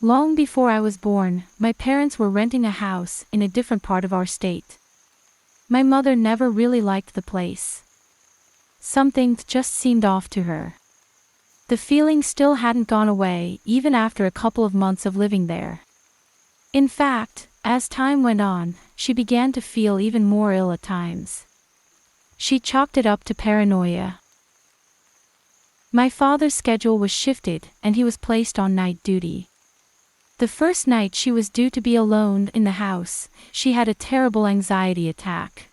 Long before I was born, my parents were renting a house in a different part of our state. My mother never really liked the place. Something just seemed off to her. The feeling still hadn't gone away even after a couple of months of living there. In fact, as time went on, she began to feel even more ill at times. She chalked it up to paranoia. My father's schedule was shifted and he was placed on night duty. The first night she was due to be alone in the house, she had a terrible anxiety attack.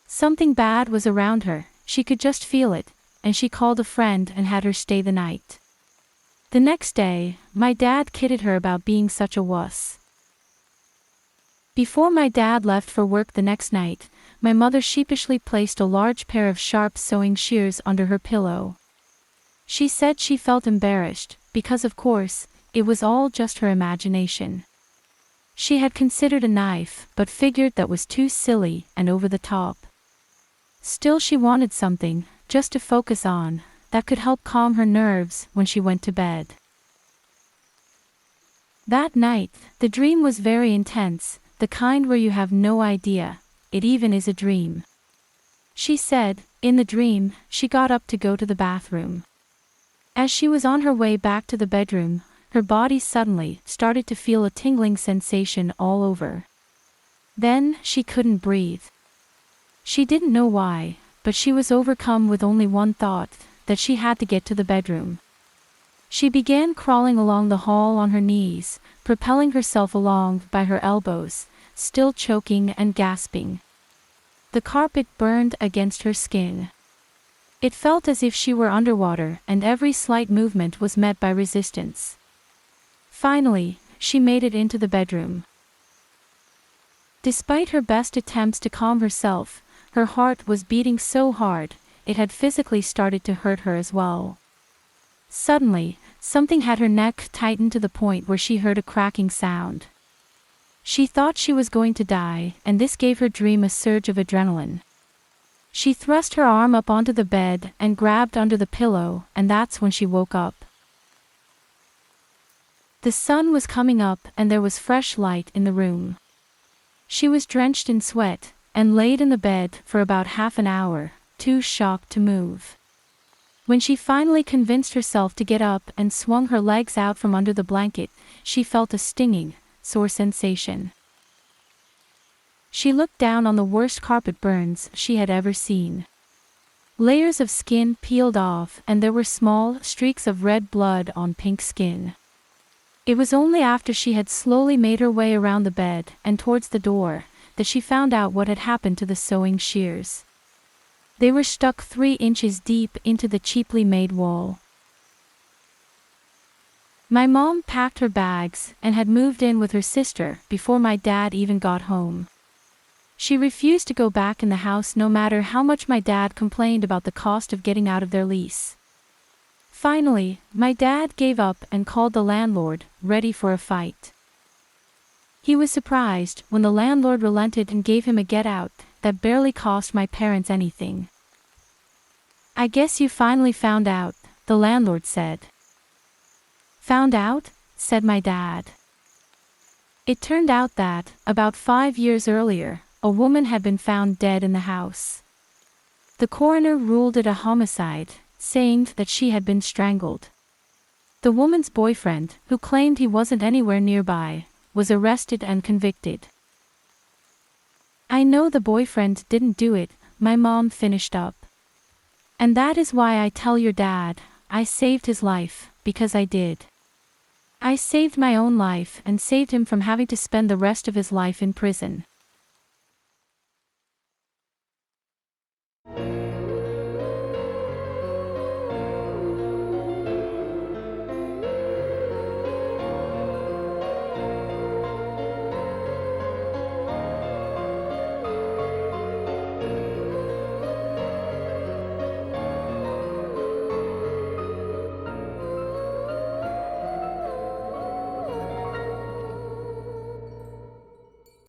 Something bad was around her, she could just feel it, and she called a friend and had her stay the night. The next day, my dad kidded her about being such a wuss. Before my dad left for work the next night, my mother sheepishly placed a large pair of sharp sewing shears under her pillow. She said she felt embarrassed, because of course, it was all just her imagination. She had considered a knife, but figured that was too silly and over the top. Still, she wanted something, just to focus on, that could help calm her nerves when she went to bed. That night, the dream was very intense, the kind where you have no idea, it even is a dream. She said, in the dream, she got up to go to the bathroom. As she was on her way back to the bedroom, her body suddenly started to feel a tingling sensation all over. Then, she couldn't breathe. She didn't know why, but she was overcome with only one thought, that she had to get to the bedroom. She began crawling along the hall on her knees, propelling herself along by her elbows, still choking and gasping. The carpet burned against her skin. It felt as if she were underwater and every slight movement was met by resistance. Finally, she made it into the bedroom. Despite her best attempts to calm herself, her heart was beating so hard, it had physically started to hurt her as well. Suddenly, something had her neck tightened to the point where she heard a cracking sound. She thought she was going to die, and this gave her dream a surge of adrenaline. She thrust her arm up onto the bed and grabbed under the pillow, and that's when she woke up. The sun was coming up and there was fresh light in the room. She was drenched in sweat, and laid in the bed for about half an hour, too shocked to move. When she finally convinced herself to get up and swung her legs out from under the blanket, she felt a stinging, sore sensation. She looked down on the worst carpet burns she had ever seen. Layers of skin peeled off and there were small streaks of red blood on pink skin. It was only after she had slowly made her way around the bed and towards the door that she found out what had happened to the sewing shears. They were stuck 3 inches deep into the cheaply made wall. My mom packed her bags and had moved in with her sister before my dad even got home. She refused to go back in the house no matter how much my dad complained about the cost of getting out of their lease. Finally, my dad gave up and called the landlord, ready for a fight. He was surprised when the landlord relented and gave him a get-out that barely cost my parents anything. "I guess you finally found out," the landlord said. "Found out?" said my dad. It turned out that, about 5 years earlier, a woman had been found dead in the house. The coroner ruled it a homicide, saying that she had been strangled. The woman's boyfriend, who claimed he wasn't anywhere nearby, was arrested and convicted. "I know the boyfriend didn't do it," my mom finished up. "And that is why I tell your dad, I saved his life, because I did. I saved my own life and saved him from having to spend the rest of his life in prison."